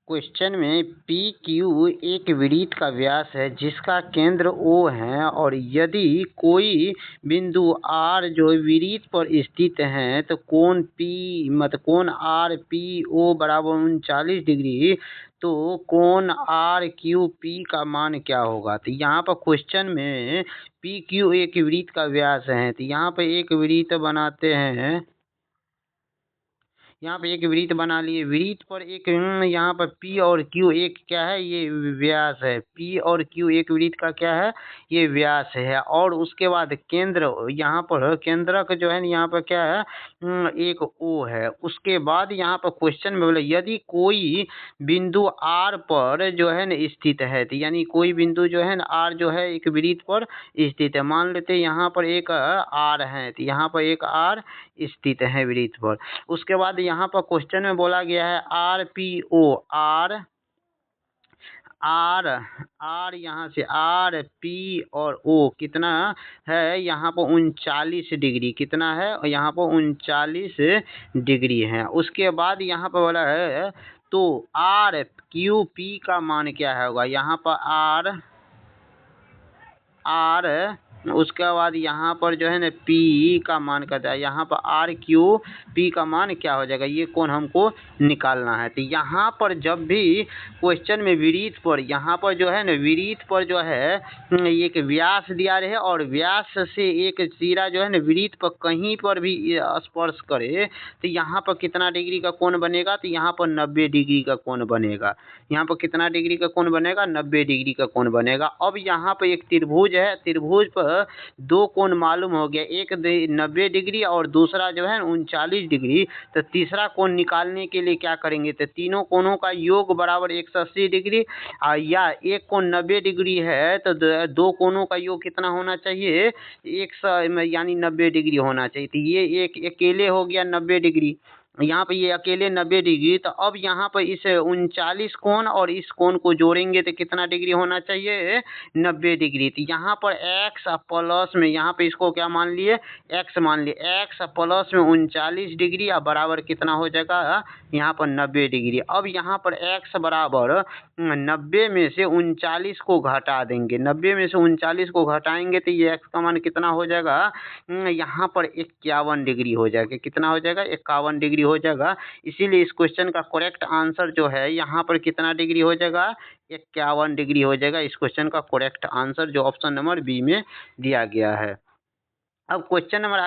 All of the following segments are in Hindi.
क्वेश्चन में पी क्यू एक वृत्त का व्यास है जिसका केंद्र ओ है और यदि कोई बिंदु आर जो वृत्त पर स्थित है तो कोण आर पी ओ बराबर 39 डिग्री। तो कोण आर क्यू पी का मान क्या होगा। तो यहाँ पर क्वेश्चन में पी क्यू एक वृत्त का व्यास है, तो यहाँ पर एक वृत्त बनाते हैं। यहाँ पे एक वृत्त बना लिए, वृत्त पर एक यहाँ पर P और Q एक क्या है, ये व्यास है। P और Q एक वृत्त का क्या है, ये व्यास है। और उसके बाद केंद्र, यहाँ पर केंद्रक जो है यहाँ पर क्या है, एक O है। उसके बाद यहाँ पर क्वेश्चन में बोले यदि कोई बिंदु R पर जो है न स्थित है, तो यानी कोई बिंदु जो है न R जो है एक वृत्त पर स्थित है। मान लेते हैं यहाँ पर एक R है, तो यहाँ पर एक R स्थित है वृत्त पर। उसके बाद यहाँ पर क्वेश्चन में बोला गया है आर पी ओ, आर यहाँ से आर पी और ओ कितना है, यहाँ पर 39 डिग्री। कितना है, यहाँ पर 39 डिग्री है। उसके बाद यहाँ पर बोला है तो आर क्यू पी का मान क्या होगा। यहाँ पर आर उसके बाद यहाँ पर जो है ना पी का मान कहता है, यहाँ पर आर क्यू पी का मान क्या हो जाएगा, ये कोण हमको निकालना है। तो यहाँ पर जब भी क्वेश्चन में वृत्त पर, यहाँ पर जो है ना वृत्त पर जो है एक व्यास दिया रहे और व्यास से एक सिरा जो है ना वृत्त पर कहीं पर भी स्पर्श करे, तो यहाँ पर कितना डिग्री का कोण बनेगा, तो यहाँ पर 90 डिग्री का कोण बनेगा। यहाँ पर कितना डिग्री का कोण बनेगा, 90 डिग्री का कोण बनेगा। अब यहाँ पर एक त्रिभुज है, त्रिभुज पर दो कोण मालूम हो गया, एक 90 डिग्री और दूसरा जो है 39 डिग्री। तो तीसरा कोण निकालने के लिए क्या करेंगे, तो तीनों कोणों का योग बराबर 180 डिग्री, या एक कोण 90 डिग्री है तो दो कोणों का योग कितना होना चाहिए, 100 यानी 90 डिग्री होना चाहिए। तो ये एक अकेले हो गया 90 डिग्री, यहाँ पे ये अकेले 90 डिग्री। तो अब यहाँ पर इस 39 कोण और इस कोण को जोड़ेंगे तो कितना डिग्री होना चाहिए, 90 डिग्री। तो यहाँ पर x प्लस में, यहाँ पे इसको क्या मान लिए, x मान लिए, x प्लस में 39 डिग्री और बराबर कितना हो जाएगा, यहाँ पर 90 डिग्री। अब यहाँ पर x बराबर 90 में से 39 को घटा देंगे, 90 में से 39 को घटाएंगे तो ये x का मान कितना हो जाएगा, यहाँ पर 51 डिग्री हो जाएगा। कितना हो जाएगा, 51 डिग्री हो जाएगा। इसीलिए इस क्वेश्चन का करेक्ट आंसर जो है यहाँ पर कितना डिग्री हो जाएगा, 51 डिग्री हो जाएगा। इस क्वेश्चन का करेक्ट आंसर जो ऑप्शन नंबर बी में दिया गया है। अब क्वेश्चन नंबर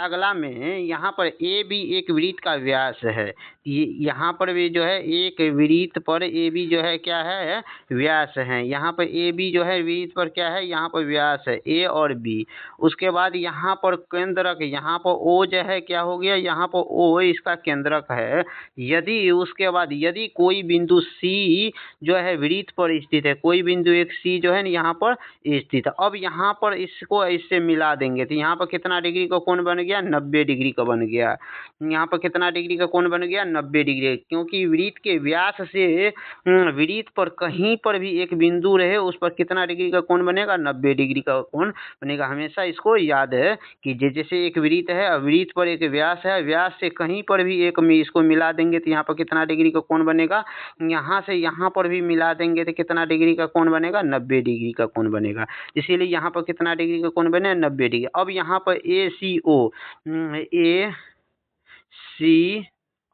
अगला में यहाँ पर ए बी एक वृत्त का व्यास है। यहाँ पर भी जो है एक वृत्त पर ए बी जो है क्या है, व्यास है। यहाँ पर ए बी जो है वृत्त पर क्या है, यहाँ पर व्यास है ए और बी। उसके बाद यहाँ पर केंद्रक, यहाँ पर ओ जो है क्या हो गया, यहाँ पर ओ इसका केंद्रक है। यदि उसके बाद यदि कोई बिंदु सी जो है वृत्त पर स्थित है, कोई बिंदु एक सी जो है यहाँ पर स्थित है। अब यहाँ पर इसको इससे मिला देंगे तो यहाँ पर कितना डिग्री का कोण बन गया, 90 डिग्री का बन गया। यहाँ पर कितना डिग्री का कोण बन गया, 90 डिग्री। क्योंकि वृत्त के व्यास से वृत्त पर कहीं पर भी एक बिंदु रहे उस पर कितना डिग्री का कोण बनेगा, 90 डिग्री का कोण बनेगा। हमेशा इसको याद है कि जैसे एक वृत्त है, वृत्त पर एक व्यास है, व्यास से कहीं पर भी एक इसको मिला देंगे तो यहाँ पर कितना डिग्री का कोण बनेगा, यहाँ से यहाँ पर भी मिला देंगे तो कितना डिग्री का कोण बनेगा, 90 डिग्री का कोण बनेगा। इसीलिए यहाँ पर कितना डिग्री का कोण बने, 90 डिग्री। अब यहाँ पर ए सी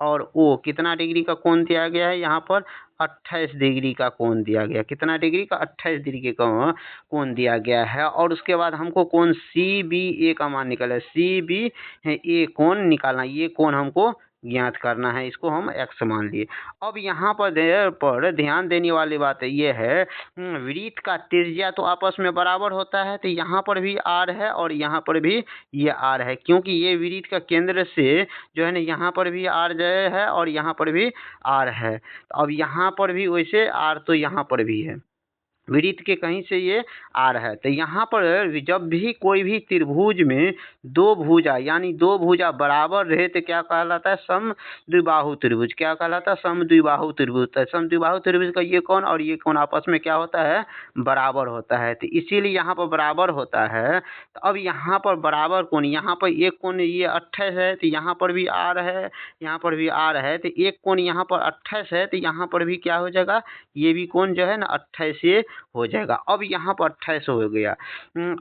और ओ कितना डिग्री का कोण दिया गया है, यहाँ पर 28 डिग्री का कोण दिया गया। कितना डिग्री का, 28 डिग्री का कोण दिया गया है। और उसके बाद हमको कोण सी बी ए का मान निकालना है, सी बी ए कोण निकालना, ये कोण हमको ज्ञात करना है, इसको हम x मान लिए। अब यहाँ पर ध्यान देने वाली बात ये है, वृत्त का त्रिज्या तो आपस में बराबर होता है, तो यहाँ पर भी r है और यहाँ पर भी ये r है। क्योंकि ये वृत्त का केंद्र से जो है ना यहाँ पर भी r जो है और यहाँ पर भी r है। अब यहाँ पर भी वैसे r तो यहाँ पर भी है। वृत्त के कहीं से ये आर है। तो यहाँ पर जब भी कोई भी त्रिभुज में दो भुजा यानी दो भुजा बराबर रहे तो क्या कहलाता है, समद्विबाहु त्रिभुज। क्या कहलाता है, समद्विबाहु त्रिभुज। तो समद्विबाहु त्रिभुज का ये कोण और ये कोण आपस में क्या होता है, बराबर होता है। तो इसीलिए यहाँ पर बराबर होता है। तो अब यहाँ पर बराबर कोण, यहाँ पर एक कोण ये 28 है तो यहाँ पर भी आर है, यहाँ पर भी आर है। तो एक कोण यहाँ पर 28 है तो यहाँ पर भी क्या हो जाएगा, ये भी कोण जो है ना 28 से हो जाएगा। अब यहाँ पर 28 हो गया।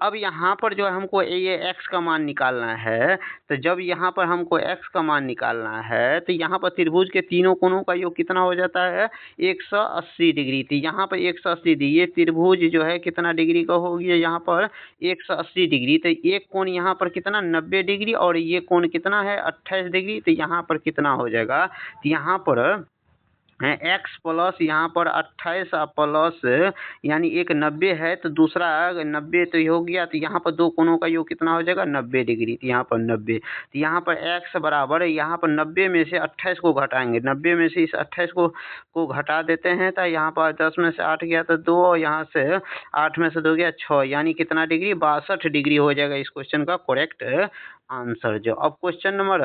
अब यहाँ पर जो है हमको ये x का मान निकालना है। तो जब यहाँ पर हमको x का मान निकालना है तो यहाँ पर त्रिभुज के तीनों कोणों का योग कितना हो जाता है, 180 डिग्री। तो यहाँ पर 180 डिग्री, ये त्रिभुज जो है कितना डिग्री का हो गया, यहाँ पर 180 डिग्री। तो एक कोण यहाँ पर कितना 90 डिग्री और ये कोण कितना है 28 डिग्री। तो यहाँ पर कितना हो जाएगा, तो यहाँ पर x प्लस यहाँ पर 28 प्लस यानी एक 90 है तो दूसरा 90 तो हो गया। तो यहाँ पर दो कोणों का योग कितना हो जाएगा, 90 डिग्री। तो यहाँ पर 90, तो यहाँ पर x बराबर है, यहाँ पर 90 में से 28 को घटाएंगे, 90 में से इस 28 को घटा देते हैं। तो यहाँ पर 10 में से 8 गया तो 2, यहाँ से 8 में से 2 गया 6, यानी कितना डिग्री, 62 डिग्री हो जाएगा इस क्वेश्चन का करेक्ट आंसर जो। अब क्वेश्चन नंबर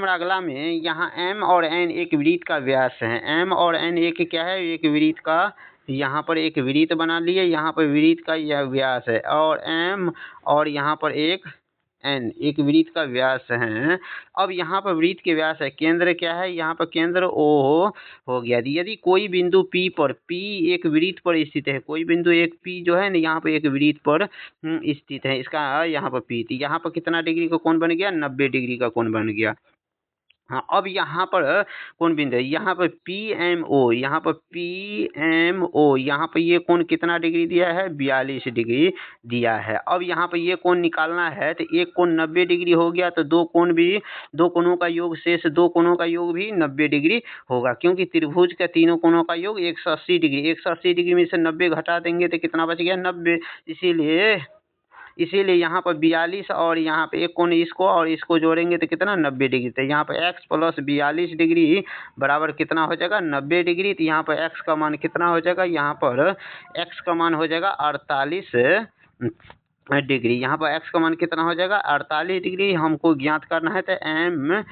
अगला में यहाँ m और n एक वृत्त का व्यास है। m और n एक क्या है, एक वृत्त का, यहाँ पर एक वृत्त बना लिए, यहाँ पर वृत्त का यह व्यास है और m और यहाँ पर एक n एक वृत्त का व्यास है। अब यहाँ पर वृत्त के व्यास है, केंद्र क्या है, यहाँ पर केंद्र O हो गया। यदि कोई बिंदु P पर, P एक वृत्त पर स्थित है, कोई बिंदु एक P जो है ना यहाँ पर एक वृत्त पर स्थित है, इसका यहाँ पर P, तो यहाँ पर कितना डिग्री का कोण बन गया, 90 डिग्री का कोण बन गया। हाँ, अब यहाँ पर कौन बिंदु है, यहाँ पर PMO, यहाँ पर PMO, यहाँ पर ये कोण कितना डिग्री दिया है, 42 डिग्री दिया है। अब यहाँ पर ये कोण निकालना है तो एक कोण 90 डिग्री हो गया, तो दो कोणों का योग, शेष दो कोणों का योग भी 90 डिग्री होगा, क्योंकि त्रिभुज के तीनों कोणों का योग 180 डिग्री। 180 डिग्री में से 90 घटा देंगे तो कितना बच गया, 90। इसीलिए यहाँ पर 42 और यहाँ पे एक कोण इसको और इसको जोड़ेंगे तो कितना, 90 डिग्री। तो यहाँ पर x प्लस 42 डिग्री बराबर कितना हो जाएगा, 90 डिग्री। तो यहाँ पर x का मान कितना हो जाएगा, यहाँ पर x का मान हो जाएगा 48 डिग्री। यहाँ पर x का मान कितना हो जाएगा, 48 डिग्री हमको ज्ञात करना है। तो m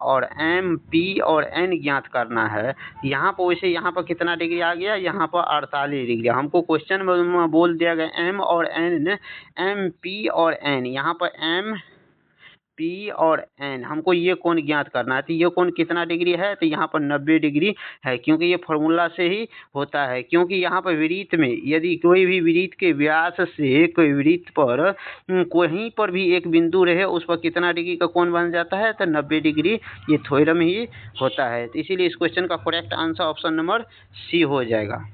और m p और n ज्ञात करना है। यहाँ पर वैसे यहाँ पर कितना डिग्री आ गया, यहाँ पर 48 डिग्री। हमको क्वेश्चन में बोल दिया गया m और n, m p और n, यहाँ पर m P और N हमको ये कोण ज्ञात करना है। तो ये कोण कितना डिग्री है, तो यहाँ पर 90 डिग्री है, क्योंकि ये फॉर्मूला से ही होता है। क्योंकि यहाँ पर वृत्त में यदि कोई भी वृत्त के व्यास से कोई वृत्त पर कहीं पर भी एक बिंदु रहे, उस पर कितना डिग्री का कोण बन जाता है, तो 90 डिग्री। ये थ्योरम ही होता है। तो इसीलिए इस क्वेश्चन का correct answer option number C हो जाएगा।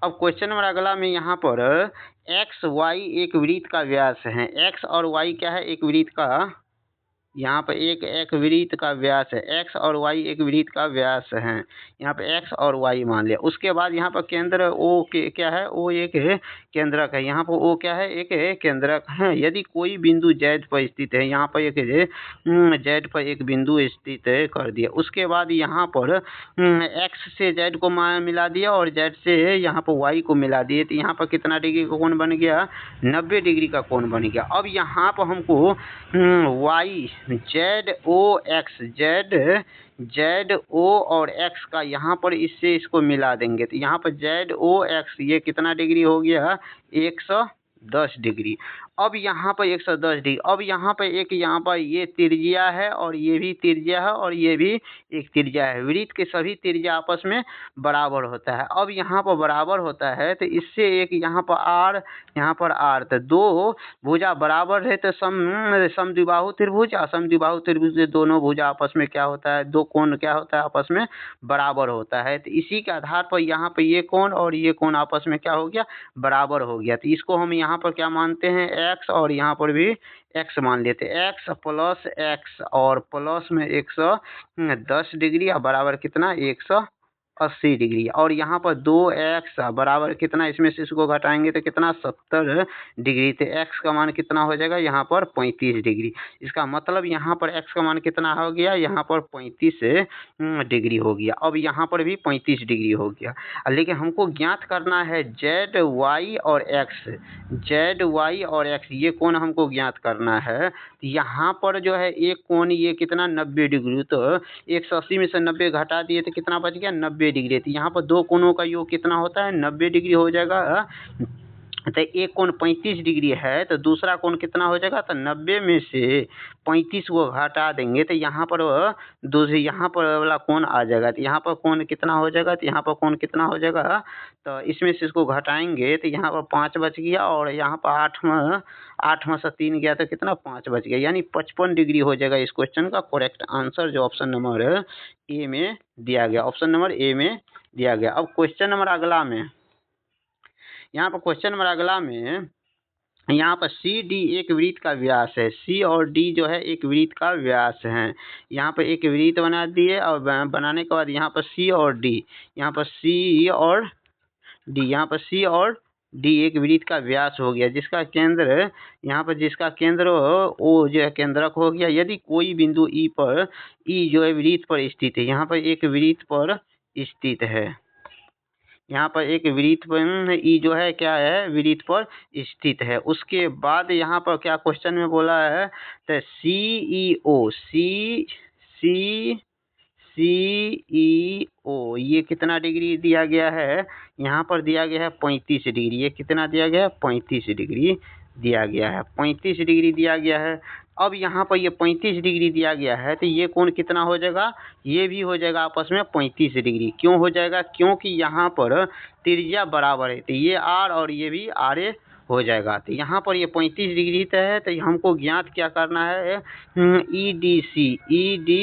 अब क्वेश्चन नंबर अगला में यहाँ पर x y एक वृत्त का व्यास है। x और y क्या है, एक वृत्त का, यहाँ पर एक वृत्त का व्यास है। x और y एक वृत्त का व्यास है, यहाँ पे x और y मान लिया। उसके बाद यहाँ पर केंद्र O क्या है, O एक केंद्रक है। यहाँ पर O क्या है, एक केंद्रक है। यदि कोई बिंदु z पर स्थित है, यहाँ पर एक z पर एक बिंदु स्थित कर दिया। उसके बाद यहाँ पर x से z को मिला दिया और z से यहाँ पर y को मिला दिए, तो यहाँ पर कितना डिग्री का कोण बन गया, 90 डिग्री का कोण बन गया। अब यहाँ पर हमको y z o और x का यहाँ पर इससे इसको मिला देंगे, तो यहाँ पर z o x ये कितना डिग्री हो गया, 110 डिग्री। अब यहाँ पर 110 डिग्री। अब यहाँ पर एक, यहाँ पर ये त्रिज्या है और ये भी त्रिज्या है और ये भी एक त्रिज्या है। वृत्त के सभी त्रिज्या आपस में बराबर होता है। अब यहाँ पर बराबर होता है तो इससे एक यहाँ पर r, यहाँ पर r, तो दो भुजा बराबर है तो समद्विबाहु त्रिभुज। समद्विबाहु त्रिभुज से दोनों भुजा आपस में क्या होता है, दो कोण क्या होता है, आपस में बराबर होता है। तो इसी के आधार पर यहाँ पर ये कोण और ये कोण आपस में क्या हो गया, बराबर हो गया। तो इसको हम यहाँ पर क्या मानते हैं, x, और यहाँ पर भी x मान लेते हैं। x प्लस x और प्लस में 110 डिग्री और बराबर कितना, 180 80 डिग्री। और यहाँ पर 2x बराबर कितना, इसमें से इसको घटाएंगे तो कितना 70 डिग्री। तो x का मान कितना हो जाएगा यहाँ पर 35 डिग्री। इसका मतलब यहाँ पर x का मान कितना हो गया, यहाँ पर 35 डिग्री हो गया। अब यहाँ पर भी 35 डिग्री हो गया। लेकिन हमको ज्ञात करना है z y और x, z y और x ये कोण हमको ज्ञात करना है। यहाँ पर जो है एक कोण ये कितना 90 डिग्री, तो 180 में से 90 घटा दिए तो कितना बच गया 90 डिग्री। तो यहाँ पर दो कोणों का योग कितना होता है 90 डिग्री हो जाएगा। तो एक कोण 35 डिग्री है तो दूसरा कोण कितना हो जाएगा, तो 90 में से 35 को घटा देंगे तो यहाँ पर दूसरी यहाँ पर वाला कोण आ जाएगा। तो यहाँ पर कोण कितना हो जाएगा, तो यहाँ पर कोण कितना हो जाएगा, तो इसमें से इसको घटाएंगे तो यहाँ पर 5 बच गया और यहाँ पर 8 में से 3 गया तो कितना 5 बच गया, यानी 55 डिग्री हो जाएगा। इस क्वेश्चन का करेक्ट आंसर जो ऑप्शन नंबर ए में दिया गया, ऑप्शन नंबर ए में दिया गया। अब क्वेश्चन नंबर अगला में, यहाँ पर क्वेश्चन नंबर अगला में यहाँ पर सी डी एक वृत्त का व्यास है, सी और डी जो है एक वृत्त का व्यास है। यहाँ पर एक वृत्त बना दिए और बनाने के बाद यहाँ पर सी और डी, यहाँ पर सी और डी, यहाँ पर सी और डी एक वृत्त का व्यास हो गया, जिसका केंद्र यहाँ पर जिसका केंद्र ओ जो है केंद्रक हो गया। यदि कोई बिंदु ई पर, ई जो है वृत्त पर स्थित है, यहाँ पर एक वृत्त पर स्थित है, यहाँ पर एक वृत्त पर ई जो है क्या है वृत्त पर स्थित है। उसके बाद यहाँ पर क्या क्वेश्चन में बोला है, तो सी ई ओ, सी ई ओ ये कितना डिग्री दिया गया है, यहाँ पर दिया गया है 35 डिग्री। ये कितना दिया गया है 35 डिग्री दिया गया है, 35 डिग्री दिया गया है। अब यहाँ पर ये 35 डिग्री दिया गया है तो ये कोण कितना हो जाएगा, ये भी हो जाएगा आपस में 35 डिग्री। क्यों हो जाएगा, क्योंकि यहाँ पर त्रिज्या बराबर है तो ये आर और ये भी आर ए हो जाएगा। तो यहाँ पर ये 35 डिग्री तय है तो हमको ज्ञात क्या करना है, ई डी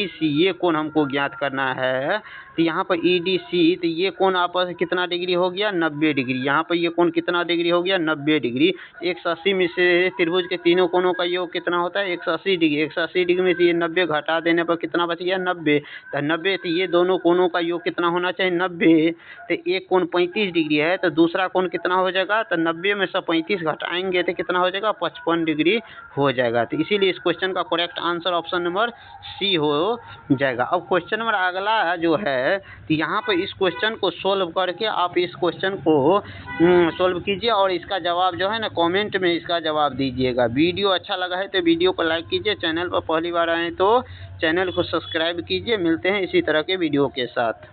सी ये कोण हमको ज्ञात करना है। तो यहाँ पर ई डी सी, तो ये कोण आपस कितना डिग्री हो गया 90 डिग्री। यहाँ पर ये कोण कितना डिग्री हो गया 90 डिग्री। 180 में से त्रिभुज के तीनों कोणों का योग कितना होता है 180 डिग्री। 180 डिग्री में से ये 90 घटा देने पर कितना बच गया 90। तो 90, तो ये दोनों कोणों का योग कितना होना चाहिए 90। तो एक कोण 35 डिग्री है तो दूसरा कोण कितना हो जाएगा, तो 90 में से 35 घटाएंगे तो कितना हो जाएगा 55 डिग्री हो जाएगा। तो इसीलिए इस क्वेश्चन का correct answer option number C हो जाएगा। अब क्वेश्चन नंबर अगला जो है, तो यहाँ पर इस क्वेश्चन को सोल्व करके आप इस क्वेश्चन को सोल्व कीजिए और इसका जवाब जो है ना कमेंट में इसका जवाब दीजिएगा। वीडियो अच्छा लगा है तो वीडियो को लाइक कीजिए, चैनल पर पहली बार आए तो चैनल को सब्सक्राइब कीजिए। मिलते हैं इसी तरह के वीडियो के साथ।